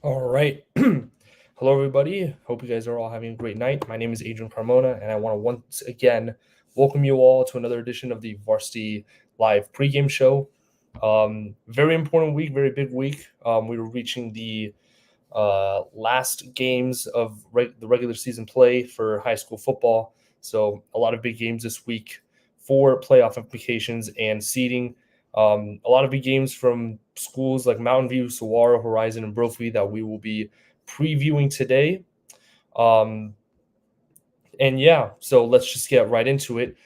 All right. Hello, everybody. Hope you guys are all having a great night. My name is Adrian Carmona, and I want to once again welcome you all to another edition of the Varsty Live Pregame Show. Very important week, very big week. We were reaching the last games of the regular season play for high school football. So a lot of big games this week for playoff implications and seeding. A lot of big games from schools like Mountain View, Saguaro, Horizon, and Brophy that we will be previewing today. Um, and yeah, so let's just get right into it.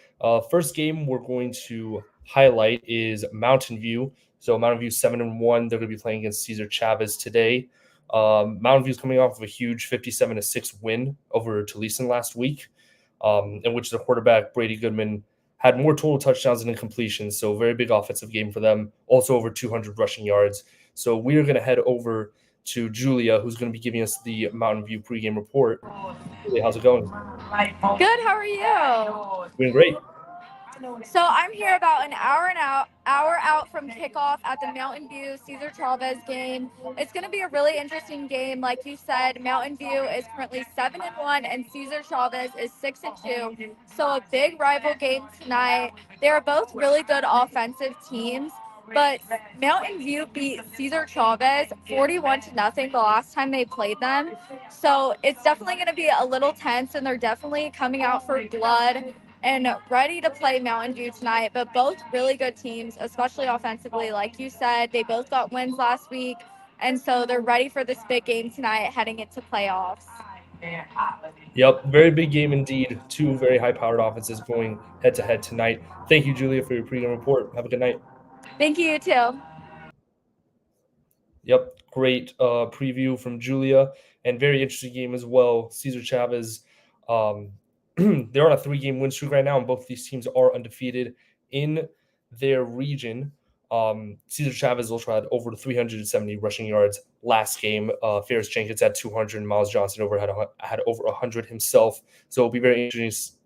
First game we're going to highlight is Mountain View. So Mountain View 7-1. They're going to be playing against Cesar Chavez today. Mountain View is coming off of a huge 57-6 win over Talisan last week, in which the quarterback Brady Goodman had more total touchdowns than incompletions. So very big offensive game for them. Also over 200 rushing yards. So we are going to head over to Julia, who's going to be giving us the Mountain View pregame report. Julia, how's it going? Good. How are you? Doing great. So I'm here about an hour out from kickoff at the Mountain View Cesar Chavez game. It's going to be a really interesting game. Like you said, Mountain View is currently 7-1, and Cesar Chavez is 6-2. So a big rival game tonight. They are both really good offensive teams. But Mountain View beat Cesar Chavez 41-0 the last time they played them. So it's definitely going to be a little tense, and they're definitely coming out for blood and ready to play Mountain View tonight. But both really good teams, especially offensively. Like you said, they both got wins last week, and so they're ready for this big game tonight heading into playoffs. Yep, very big game indeed. Two very high-powered offenses going head-to-head tonight. Thank you, Julia, for your pregame report. Have a good night. Thank you, too. Yep, great preview from Julia, and very interesting game as well. Cesar Chavez, they're on a 3-game win streak right now, and both of these teams are undefeated in their region. Cesar Chavez also had over 370 rushing yards last game. Ferris Jenkins had 200, and Miles Johnson had over 100 himself. So it'll be very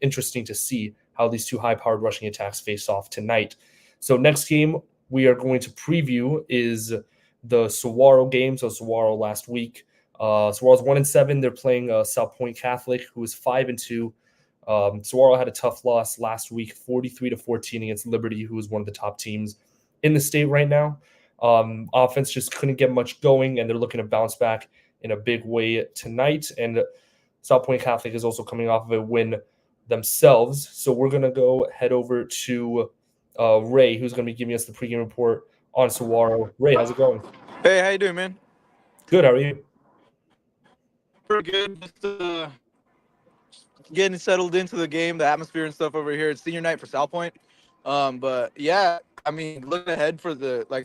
interesting to see how these two high-powered rushing attacks face off tonight. So next game we are going to preview is the Saguaro game. So Saguaro last week. Saguaro's 1-7. They're playing South Point Catholic, who is 5-2. Saguaro had a tough loss last week, 43-14 against Liberty, who is one of the top teams in the state right now. Offense just couldn't get much going, and they're looking to bounce back in a big way tonight. And South Point Catholic is also coming off of a win themselves. So we're going to go head over to Ray, who's going to be giving us the pregame report on Saguaro. Ray, how's it going? Hey, how you doing, man? Good. How are you? Pretty good. Just getting settled into the game, the atmosphere and stuff over here. It's senior night for South Point. But yeah, I mean, looking ahead for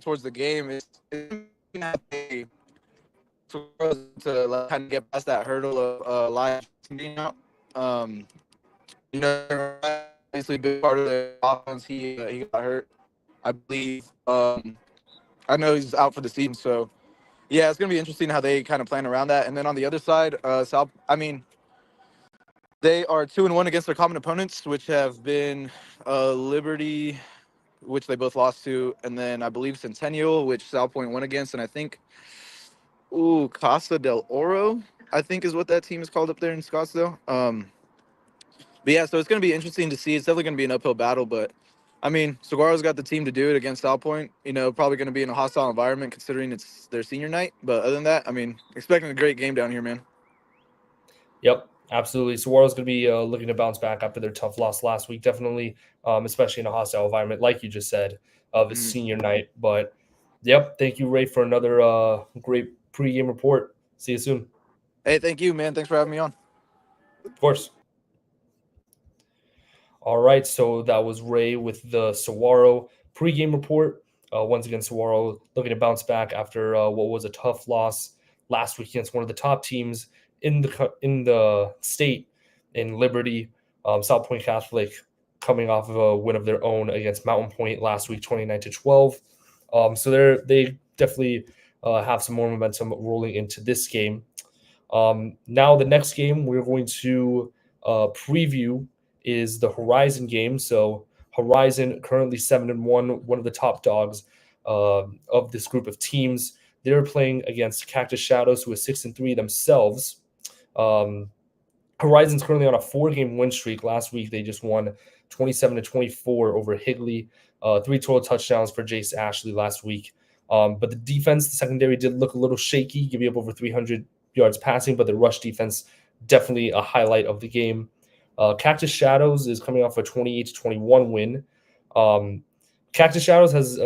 towards the game, it's gonna have to kind of get past that hurdle of live being out. Obviously, a big part of the offense. He got hurt, I believe. I know he's out for the season, so yeah, it's gonna be interesting how they kind of plan around that. And then on the other side, they are 2-1 against their common opponents, which have been Liberty, which they both lost to, and then I believe Centennial, which South Point won against, and I think Casa del Oro, I think is what that team is called up there in Scottsdale. But yeah, so it's going to be interesting to see. It's definitely going to be an uphill battle, but I mean, Saguaro's got the team to do it against South Point. Probably going to be in a hostile environment considering it's their senior night. But other than that, I mean, expecting a great game down here, man. Yep, absolutely. Saguaro's going to be looking to bounce back after their tough loss last week, definitely, especially in a hostile environment, like you just said, of his senior night. But yep, thank you, Ray, for another great pregame report. See you soon. Hey, thank you, man. Thanks for having me on. Of course. All right, so that was Ray with the Saguaro pregame report. Once again, Saguaro looking to bounce back after what was a tough loss last week against one of the top teams in the state in Liberty. South Point Catholic coming off of a win of their own against Mountain Point last week, 29-12. So they definitely have some more momentum rolling into this game. Now the next game we're going to preview is the Horizon game. So Horizon currently 7-1, one of the top dogs of this group of teams. They're playing against Cactus Shadows, who is 6-3 themselves. Horizon's currently on a 4-game win streak. Last week, they just won 27-24 over Higley. 3 total touchdowns for Jace Ashley last week. But the defense, the secondary did look a little shaky, giving up over 300 yards passing, but the rush defense definitely a highlight of the game. Cactus Shadows is coming off a 28-21 win. Cactus Shadows has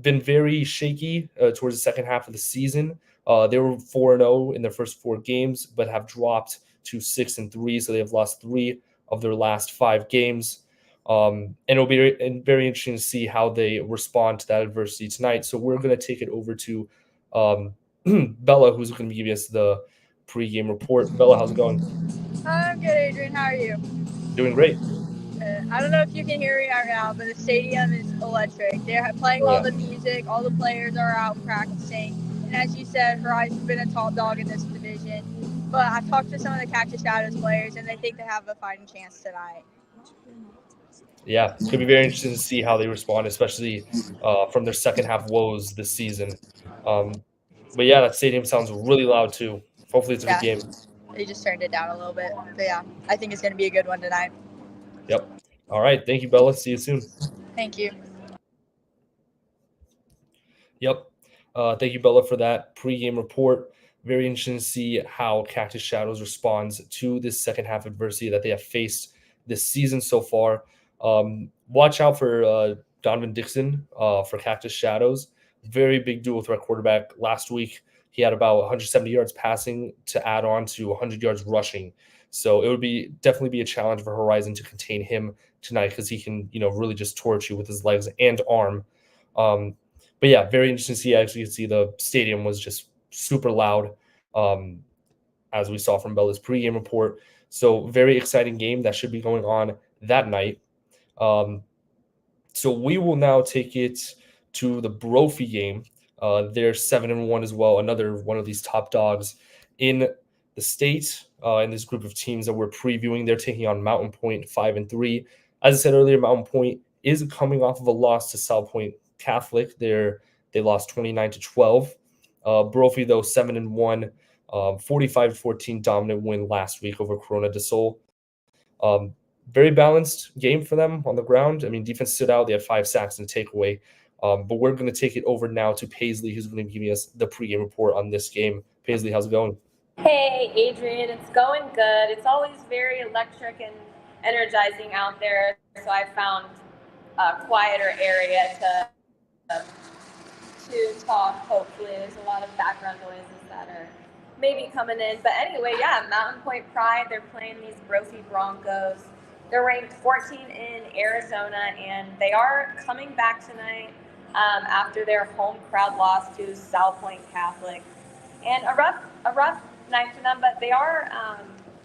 been very shaky towards the second half of the season. They were 4-0 in their first 4 games, but have dropped to 6-3, so they have lost 3 of their last 5 games. And it'll be very interesting to see how they respond to that adversity tonight. So we're going to take it over to Bella, who's going to be giving us the pregame report. Bella, how's it going? I'm good, Adrian. How are you? Doing great. I don't know if you can hear me right now, but the stadium is electric. They're playing all the music. All the players are out practicing. And as you said, Horizon's been a top dog in this division. But I've talked to some of the Cactus Shadows players, and they think they have a fighting chance tonight. Yeah, it's going to be very interesting to see how they respond, especially from their second half woes this season. But yeah, that stadium sounds really loud too. Hopefully it's a good game. They just turned it down a little bit. But yeah, I think it's going to be a good one tonight. Yep. All right. Thank you, Bella. See you soon. Thank you. Yep. Thank you, Bella, for that pregame report. Very interesting to see how Cactus Shadows responds to this second half adversity that they have faced this season so far. Watch out for Donovan Dixon for Cactus Shadows. Very big duel threat quarterback. Last week, he had about 170 yards passing to add on to 100 yards rushing. So it would definitely be a challenge for Horizon to contain him tonight because he can, really just torch you with his legs and arm. But yeah, very interesting to see. Actually, you can see the stadium was just super loud, as we saw from Bella's pregame report. So very exciting game that should be going on that night. So we will now take it to the Brophy game. They're 7-1 as well. Another one of these top dogs in the state. In this group of teams that we're previewing, they're taking on Mountain Point 5-3. As I said earlier, Mountain Point is coming off of a loss to South Point Catholic. They lost 29-12. Brophy, though, 7-1, 45-14 dominant win last week over Corona de Sol. Very balanced game for them on the ground. I mean, defense stood out. They had 5 sacks and a takeaway. But we're going to take it over now to Paisley, who's going to give us the pregame report on this game. Paisley, how's it going? Hey, Adrian, it's going good. It's always very electric and energizing out there, so I found a quieter area to talk, hopefully. There's a lot of background noises that are maybe coming in. But anyway, yeah, Mountain Point Pride, they're playing these Brophy Broncos. They're ranked 14 in Arizona, and they are coming back tonight after their home crowd loss to South Point Catholic. And a rough night for them, but they are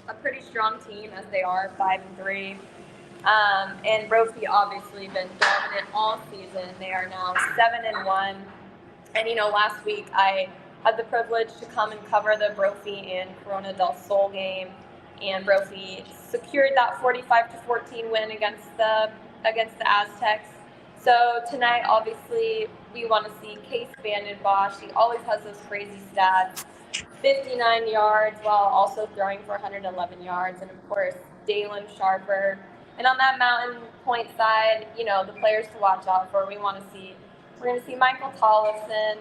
a pretty strong team as they are 5-3. And Brophy obviously been dominant all season. They are now 7-1. And last week I had the privilege to come and cover the Brophy and Corona del Sol game, and Brophy secured that 45-14 win against the Aztecs. So tonight, obviously, we want to see Case Vandenbosch. He always has those crazy stats. 59 yards while also throwing for 111 yards. And, of course, Dalen Sharper. And on that Mountain Point side, the players to watch out for, we're going to see Michael Tollefson,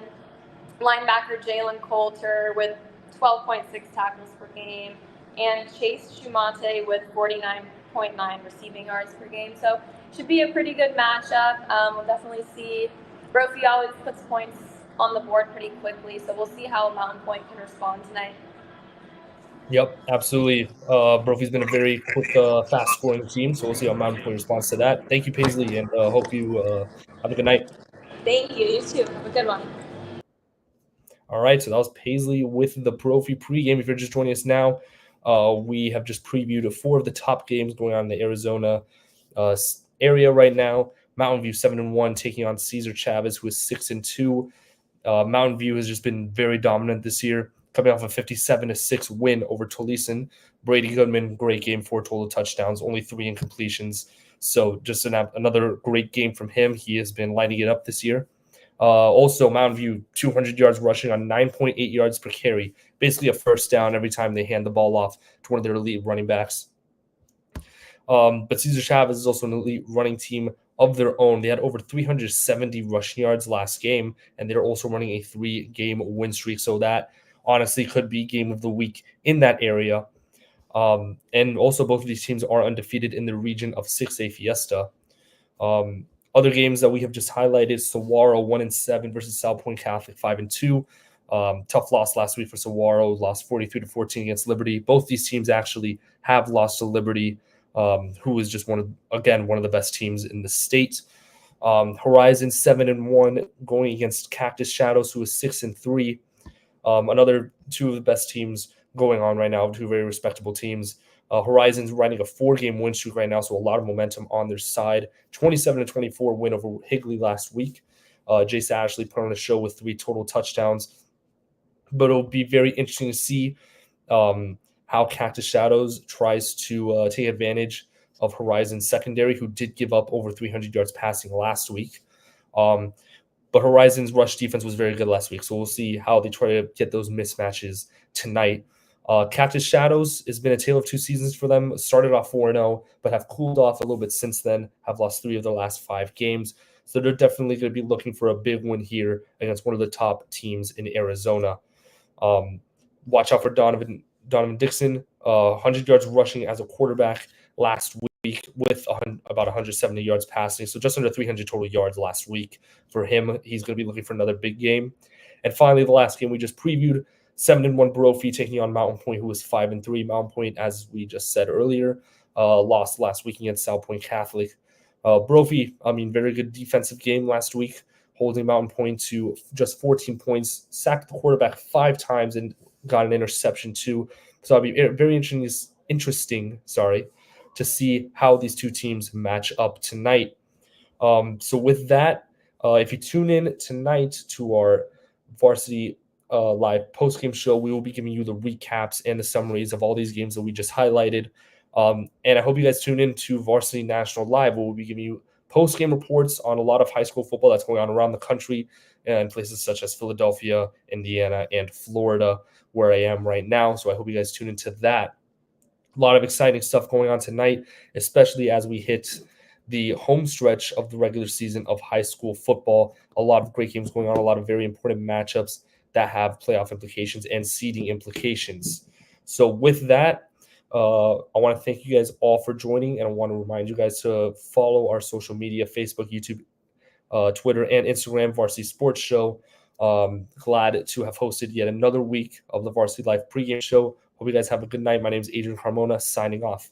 linebacker Jalen Coulter with 12.6 tackles per game, and Chase Schumate with 49.9 receiving yards per game. So should be a pretty good matchup. We'll definitely see. Brophy always puts points on the board pretty quickly, so we'll see how Mountain Point can respond tonight. Yep, absolutely. Brophy's been a very quick, fast-scoring team, so we'll see how Mountain Point responds to that. Thank you, Paisley, and hope you have a good night. Thank you. You too. Have a good one. All right, so that was Paisley with the Brophy pregame. If you're just joining us now, we have just previewed 4 of the top games going on in the Arizona area right now. Mountain View 7-1 taking on Cesar Chavez, who is 6-2. Mountain View has just been very dominant this year, coming off a 57-6 win over Tolisan. Brady Goodman, great game, 4 total touchdowns, only 3 incompletions. So just another great game from him. He has been lighting it up this year. Also, Mountain View, 200 yards rushing on 9.8 yards per carry. Basically a first down every time they hand the ball off to one of their elite running backs. But Cesar Chavez is also an elite running team of their own. They had over 370 rushing yards last game, and they're also running a 3-game win streak. So that honestly could be game of the week in that area. And also both of these teams are undefeated in the region of 6A Fiesta. Other games that we have just highlighted: Saguaro 1-7 versus South Point Catholic 5-2. Tough loss last week for Saguaro, lost 43-14 against Liberty. Both these teams actually have lost to Liberty, who is just one of the best teams in the state. Horizon 7-1 going against Cactus Shadows, who is 6-3. Another two of the best teams going on right now, two very respectable teams. Horizon's running a 4-game win streak right now, so a lot of momentum on their side. 27-24 win over Higley last week. Jace Ashley put on a show with 3 total touchdowns. But it'll be very interesting to see how Cactus Shadows tries to take advantage of Horizon's secondary, who did give up over 300 yards passing last week. But Horizon's rush defense was very good last week, so we'll see how they try to get those mismatches tonight. Cactus Shadows has been a tale of 2 seasons for them. Started off 4-0, but have cooled off a little bit since then, have lost 3 of their last 5 games. So they're definitely going to be looking for a big win here against one of the top teams in Arizona. Watch out for Donovan Dixon, 100 yards rushing as a quarterback last week with about 170 yards passing. So just under 300 total yards last week for him. He's going to be looking for another big game. And finally, the last game we just previewed, 7-1 Brophy taking on Mountain Point, who was 5-3. Mountain Point, as we just said earlier, lost last week against South Point Catholic. Brophy, very good defensive game last week, holding Mountain Point to just 14 points, sacked the quarterback 5 times, and got an interception too. So it'll be very interesting to see how these two teams match up tonight. So with that, if you tune in tonight to our Varsity Live post-game show, we will be giving you the recaps and the summaries of all these games that we just highlighted. And I hope you guys tune in to Varsity National Live, where we'll be giving you post-game reports on a lot of high school football that's going on around the country and places such as Philadelphia, Indiana, and Florida, where I am right now. So I hope you guys tune into that. A lot of exciting stuff going on tonight, especially as we hit the home stretch of the regular season of high school football. A lot of great games going on, a lot of very important matchups that have playoff implications and seeding implications. So with that, I want to thank you guys all for joining, and I want to remind you guys to follow our social media, Facebook, YouTube, Twitter, and Instagram, Varsity Sports Show. Glad to have hosted yet another week of the Varsity Live Pregame Show. Hope you guys have a good night. My name is Adrian Carmona, signing off.